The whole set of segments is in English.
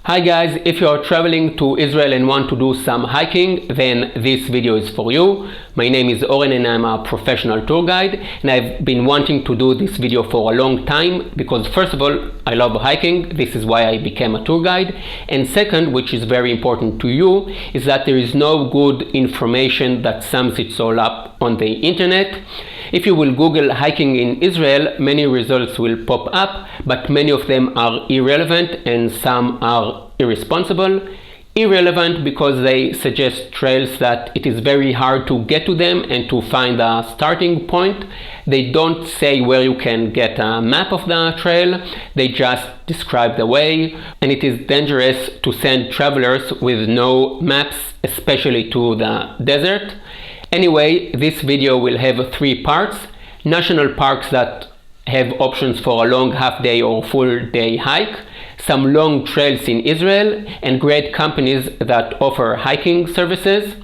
Hi guys, if you are traveling to Israel and want to do some hiking, then this video is for you. My name is Oren and I'm a professional tour guide, and I've been wanting to do this video for a long time because first of all, I love hiking. This is why I became a tour guide. And second, which is very important to you, is that there is no good information that sums it all up on the internet. If you will Google hiking in Israel, many results will pop up, but many of them are irrelevant and some are irresponsible. Irrelevant because they suggest trails that it is very hard to get to them and to find a starting point. They don't say where you can get a map of the trail, they just describe the way, and it is dangerous to send travelers with no maps, especially to the desert. Anyway, this video will have 3 parts: national parks that have options for a long half-day or full-day hike, some long trails in Israel, and great companies that offer hiking services.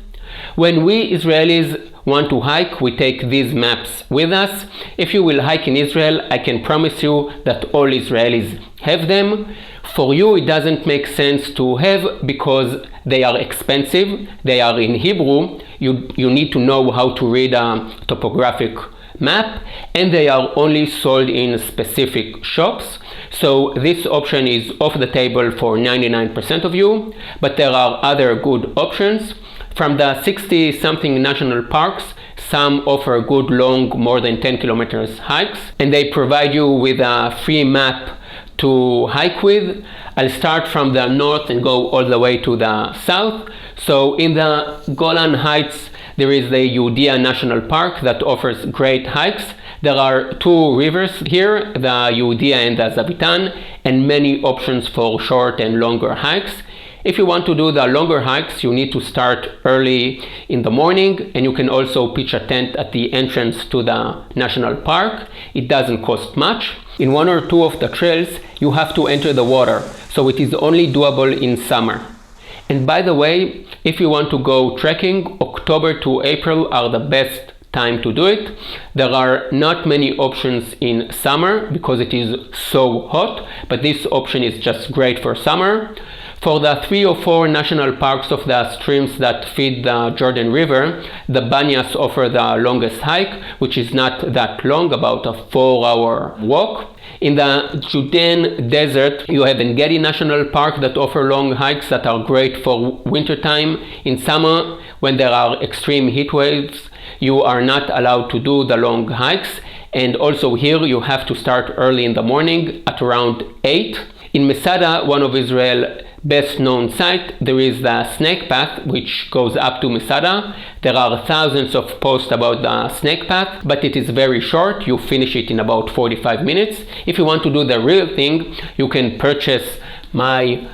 When we Israelis want to hike, we take these maps with us. If you will hike in Israel, I can promise you that all Israelis have them. For you, it doesn't make sense to have because they are expensive. They are in Hebrew. You need to know how to read a topographic map, and they are only sold in specific shops. So this option is off the table for 99% of you, but there are other good options. From the 60-something national parks, some offer good long, more than 10 kilometers hikes, and they provide you with a free map to hike with. I'll start from the north and go all the way to the south. So in the Golan Heights, there is the Udl National Park that offers great hikes. There are 2 rivers here, the Udl and the Zavitan, and many options for short and longer hikes. If you want to do the longer hikes, you need to start early in the morning, and you can also pitch a tent at the entrance to the national park. It doesn't cost much. In 1 or 2 of the trails, you have to enter the water, so it is only doable in summer. And by the way, if you want to go trekking, October to April are the best time to do it. There are not many options in summer because it is so hot, but this option is just great for summer. For the 3 or 4 national parks of the streams that feed the Jordan River, the Banyas offer the longest hike, which is not that long, about a 4-hour walk. In the Judean Desert, you have Negev National Park that offer long hikes that are great for wintertime. In summer, when there are extreme heat waves, you are not allowed to do the long hikes. And also here, you have to start early in the morning at around 8. In Masada, one of Israel's best known sites, there is the snake path which goes up to Masada. There are thousands of posts about the snake path, but it is very short. You finish it in about 45 minutes. If you want to do the real thing, you can purchase my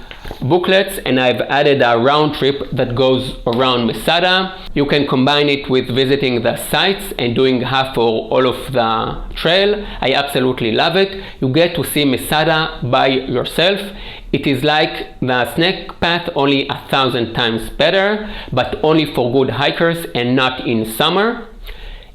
booklets, and I've added a round trip that goes around Masada. You can combine it with visiting the sites and doing half or all of the trail. I absolutely love it. You get to see Masada by yourself. It is like the snake path, only 1,000 times better, but only for good hikers and not in summer.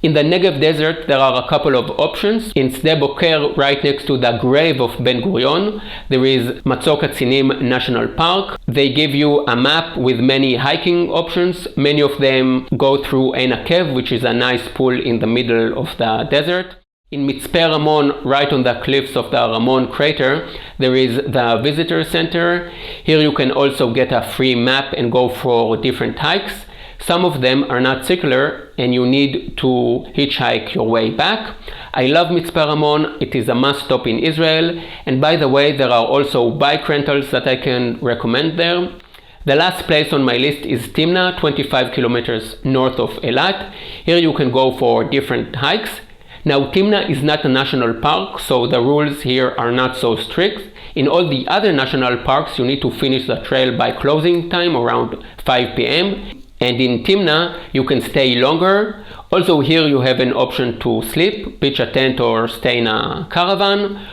In the Negev Desert, there are a couple of options. In Sde Boker, right next to the grave of Ben Gurion, there is Matzok Hatzinim National Park. They give you a map with many hiking options. Many of them go through Ein Akev, which is a nice pool in the middle of the desert. In Mitzpeh Ramon, right on the cliffs of the Ramon crater, there is the visitor center. Here you can also get a free map and go for different hikes. Some of them are not circular and you need to hitchhike your way back. I love Mitzpeh Ramon. It is a must stop in Israel. And by the way, there are also bike rentals that I can recommend there. The last place on my list is Timna, 25 kilometers north of Eilat. Here you can go for different hikes. Now, Timna is not a national park, so the rules here are not so strict. In all the other national parks, you need to finish the trail by closing time around 5 p.m. And in Timna, you can stay longer. Also here you have an option to sleep, pitch a tent or stay in a caravan.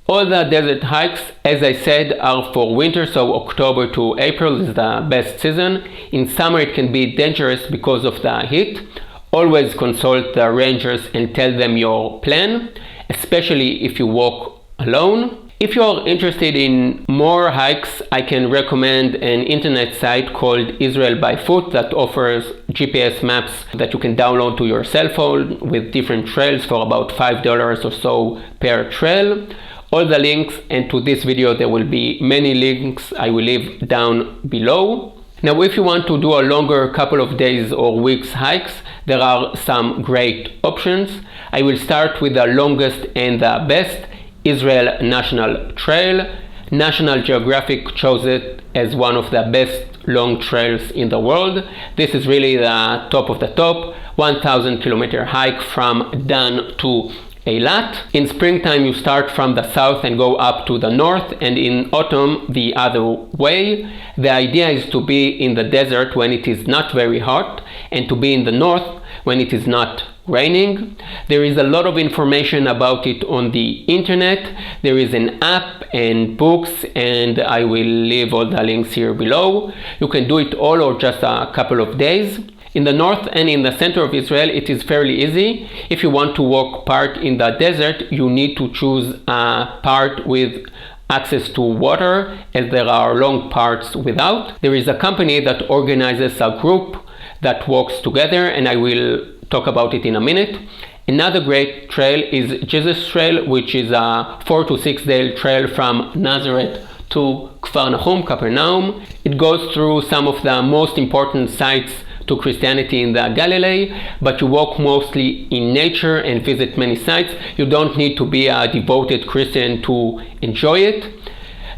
All the desert hikes, as I said, are for winter, so October to April is the best season. In summer it can be dangerous because of the heat. Always consult the rangers and tell them your plan, especially if you walk alone. If you're interested in more hikes, I can recommend an internet site called Israel by Foot that offers GPS maps that you can download to your cell phone with different trails for about $5 or so per trail. All the links, and to this video there will be many links I will leave down below. Now, if you want to do a longer couple of days or weeks hikes, there are some great options. I will start with the longest and the best, Udl National Trail. National Geographic chose it as one of the best long trails in the world. This is really the top of the top, 1,000 kilometer hike from Dan to Eilat. In springtime you start from the south and go up to the north, and in autumn the other way. The idea is to be in the desert when it is not very hot and to be in the north when it is not raining. There is a lot of information about it on the internet. There is an app and books, and I will leave all the links here below. You can do it all or just a couple of days. In the north and in the center of Israel it is fairly easy. If you want to walk part in the desert, you need to choose a part with access to water, as there are long parts without. There is a company that organizes a group that walks together, and I will talk about it in a minute. Another great trail is Jesus Trail, which is a 4 to 6 day trail from Nazareth to Kfar Nahum, Capernaum. It goes through some of the most important sites to Christianity in the Galilee, but you walk mostly in nature and visit many sites. You don't need to be a devoted Christian to enjoy it.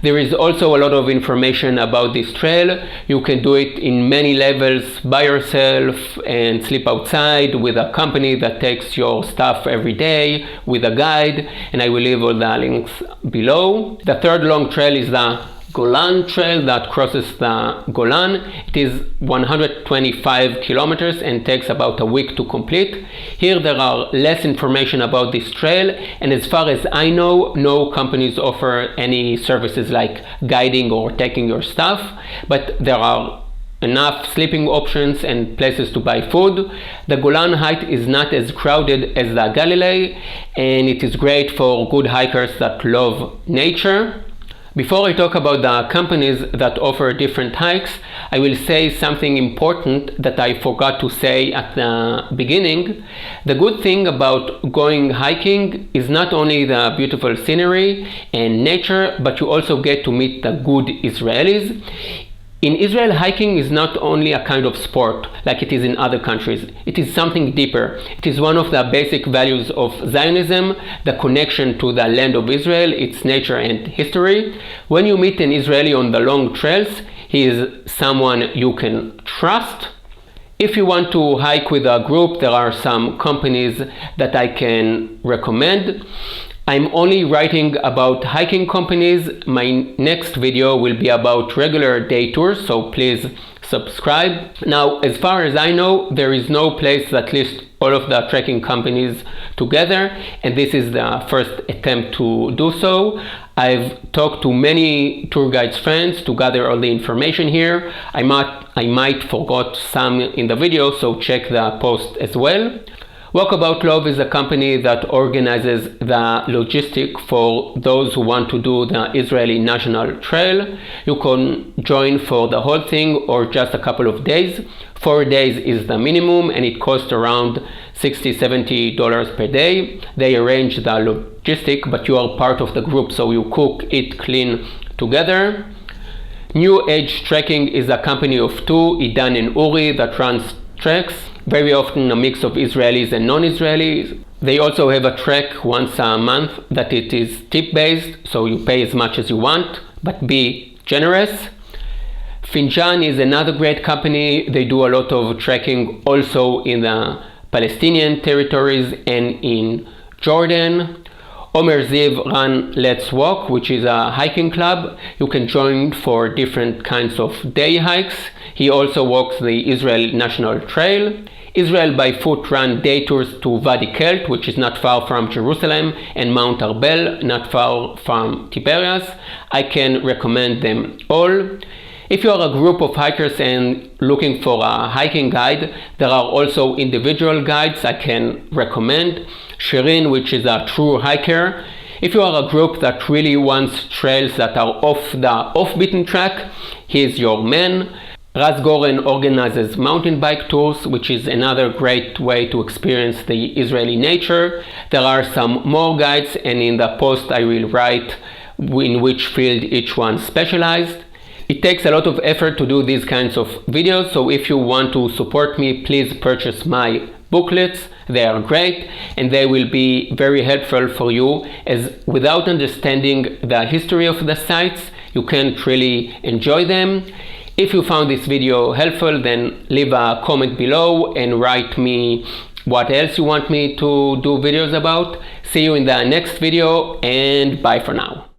There is also a lot of information about this trail. You can do it in many levels by yourself and sleep outside with a company that takes your stuff every day, with a guide, and I will leave all the links below. The third long trail is the Golan Trail that crosses the Golan. It is 125 kilometers and takes about a week to complete. Here there are less information about this trail, and as far as I know, no companies offer any services like guiding or taking your stuff, but there are enough sleeping options and places to buy food. The Golan height is not as crowded as the Galilee, and it is great for good hikers that love nature. Before I talk about the companies that offer different hikes, I will say something important that I forgot to say at the beginning. The good thing about going hiking is not only the beautiful scenery and nature, but you also get to meet the good Israelis. In Israel, hiking is not only a kind of sport like it is in other countries. It is something deeper. It is one of the basic values of Zionism, the connection to the land of Israel, its nature and history. When you meet an Israeli on the long trails, he is someone you can trust. If you want to hike with a group, there are some companies that I can recommend. I'm only writing about hiking companies. My next video will be about regular day tours, so please subscribe. Now, as far as I know, there is no place that lists all of the trekking companies together, and this is the first attempt to do so. I've talked to many tour guides friends to gather all the information here. I might forgot some in the video, so check the post as well. Walkabout Club is a company that organizes the logistic for those who want to do the Israeli National Trail. You can join for the whole thing or just a couple of days. 4 days is the minimum, and it costs around $60-70 per day. They arrange the logistic, but you are part of the group, so you cook, eat, clean together. New Age Trekking is a company of two, Idan and Uri, that runs treks, very often a mix of Israelis and non-Israelis. They also have a trek once a month that it is tip-based, so you pay as much as you want, but be generous. Finjan is another great company. They do a lot of trekking also in the Palestinian territories and in Jordan. Omer Ziv run Let's Walk, which is a hiking club. You can join for different kinds of day hikes. He also walks the Israel National Trail. Israel by Foot run day tours to Wadi Kelt, which is not far from Jerusalem, and Mount Arbel, not far from Tiberias. I can recommend them all. If you are a group of hikers and looking for a hiking guide, there are also individual guides I can recommend. Shirin, which is a true hiker, If you are a group that really wants trails that are off the off-beaten track, he's your man. Raz Goren organizes mountain bike tours, which is another great way to experience the Israeli nature. There are some more guides, and in the post I will write in which field each one specialized. It takes a lot of effort to do these kinds of videos, so if you want to support me, please purchase my booklets. They are great and they will be very helpful for you, as without understanding the history of the sites, you can't really enjoy them. If you found this video helpful, then leave a comment below and write me what else you want me to do videos about. See you in the next video, and bye for now.